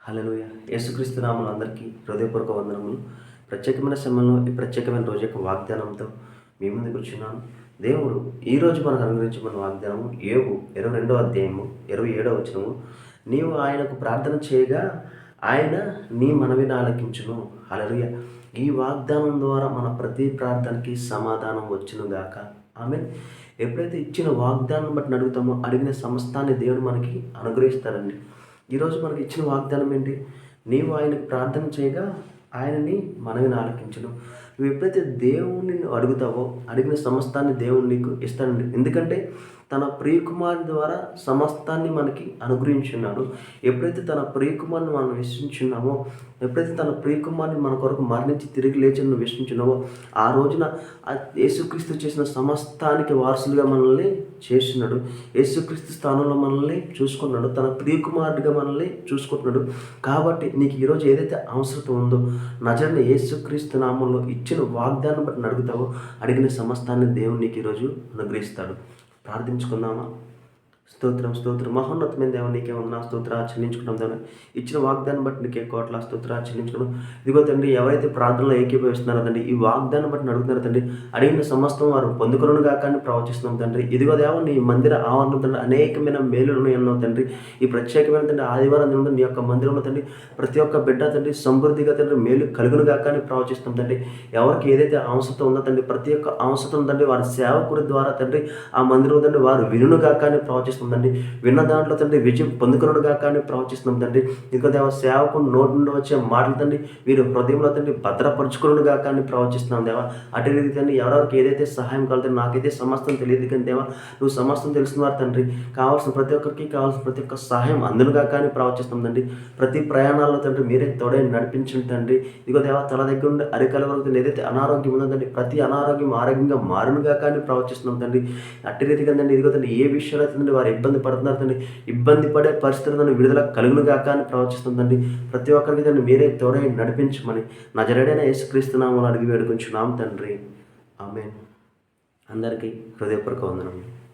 హల్లెలూయా. యేసుక్రీస్తు నామములో అందరికీ హృదయపూర్వక వందనములు. ప్రత్యేకమైన సమయంలో ఈ ప్రత్యేకమైన రోజు యొక్క వాగ్దానంతో మీ ముందుకు కూర్చున్నాను. దేవుడు ఈరోజు మనకు అనుగ్రహించబడిన వాగ్దానము యోబు 22వ అధ్యాయము 27వ వచనము. నీవు ఆయనకు ప్రార్థన చేయగా ఆయన నీ మనవిని ఆలకించును. హల్లెలూయా. ఈ వాగ్దానం ద్వారా మన ప్రతి ప్రార్థనకి సమాధానం వచ్చునుగాక. ఆమేన్. ఎప్పుడైతే ఇచ్చిన వాగ్దానం బట్టి అడుగుతామో అడిగిన సమస్తాన్ని దేవుడు మనకి అనుగ్రహిస్తాడండి. ఈరోజు మనకి ఇచ్చిన వాగ్దానం ఏంటి? నీవు ఆయనకు ప్రార్థన చేయగా ఆయనని మనవిని ఆలకించును. నువ్వు ఎప్పుడైతే దేవుణ్ణి అడుగుతావో అడిగిన సమస్తాన్ని దేవుడు నీకు ఇస్తాడండి. ఎందుకంటే తన ప్రియకుమారుని ద్వారా సమస్తాన్ని మనకి అనుగ్రహించున్నాడు. ఎప్పుడైతే తన ప్రియకుమారుని మనం విశ్వసించున్నామో, ఎప్పుడైతే తన ప్రియకుమారుని మన కొరకు మరణించి తిరిగి లేచి నువ్వు విశ్వసించున్నావో, ఆ రోజున యేసుక్రీస్తు చేసిన సమస్తానికి వారసులుగా మనల్ని చేస్తున్నాడు. యేసుక్రీస్తు స్థానంలో మనల్ని చూసుకున్నాడు. తన ప్రియకుమారుడిగా మనల్ని చూసుకుంటున్నాడు. కాబట్టి నీకు ఈరోజు ఏదైతే అవసరం ఉందో నజరుని యేసుక్రీస్తు నామంలో ఇచ్చిన వాగ్దానం బట్టి అడుగుతావో అడిగిన సమస్తాన్ని దేవుడు నీకు ఈరోజు అనుగ్రహిస్తాడు. ప్రార్థించుకుందామా? స్తోత్రం స్తోత్రం మహోన్నతమైన దేవ నీకే ఉన్నా స్తోత్ర చెల్లించుకున్నాం దేవ. ఇచ్చిన వాగ్దానం బట్టి నీకే కోట్ల స్తోత్ర చెల్లించుకున్నాం. ఇదిగో తండ్రి, ఎవరైతే ప్రార్థనలో ఏకీభవిస్తున్నారో తండ్రి, ఈ వాగ్దానం బట్టి అడుగుతున్నారు తండ్రి, అడిగిన సమస్తం వారు పొందుకును గాకని ప్రవచిస్తున్నాం తండ్రి. ఇదిగో దేవ నీ మందిర ఆవరణం తండ్రి అనేకమైన మేలులు ఎన్నో తండ్రి. ఈ ప్రత్యేకమైన తండ్రి ఆదివారం దినం నీ యొక్క మందిరంలో తండ్రి ప్రతి ఒక్క బిడ్డ తండ్రి సమృద్ధిగా తండ్రి మేలు కలుగును గాకని ప్రవచిస్తాం తండ్రి. ఎవరికి ఏదైతే అవసరం ఉందో తండ్రి ప్రతి ఒక్క అవసరం తండ్రి వారి సేవకుడి ద్వారా తండ్రి ఆ మందిరం తండ్రి వారు వినును గాకని ప్రవచిస్తున్నాం తండ్రి. విన్న దాంట్లో తండ్రి విజయం పొందుకున్నాడు గాక అని ప్రవచిస్తున్నాం తండ్రి. ఇంకా దేవ సేవకుడు నోటి నుండి వచ్చే మాటలు తండ్రి వీరు హృదయంలో తండ్రి భద్రపరచుకున్నాడు గాక అని ప్రవచిస్తున్నాం దేవా. అటు రీతి తండ్రి ఎవరెవరికి ఏదైతే సహాయం కలుగుతుంది నాకైతే సమస్తం తెలియదు కానీ దేవా నువ్వు సమస్తం తెలుస్తున్నారు తండ్రి. కావాల్సిన ప్రతి ఒక్కరికి కావాల్సిన ప్రతి ఒక్క సహాయం అందును గాక అని ప్రవచిస్తాం తండ్రి. ప్రతి ప్రయాణాల్లో తండ్రి మీరే తోడై నడిపించండి తండ్రి. ఇదిగో దేవా తల దగ్గర ఉండి అరికల వరకు ఏదైతే అనారోగ్యం ఉందో తండ్రి ప్రతి అనారోగ్యం ఆరోగ్యంగా మారును గాక అని ప్రవచిస్తున్నాం తండ్రి. అట్టి రీతిగా తండ్రి ఇదిగో తండ్రి ఏ విషయాలు అయితే వారు ఇబ్బంది పడుతున్నారు తండ్రి ఇబ్బంది పడే పరిస్థితులను విడుదల కలుగును గాక అని ప్రవచిస్తుందండి. ప్రతి ఒక్కరికి తండ్రి మీరే తోడై నడిపించమని నజరేయుడైన యేసుక్రీస్తు నామములో అడిగి వేడుకొంచున్నాం తండ్రి. ఆమేన్. అందరికీ హృదయపూర్వక వందనములు.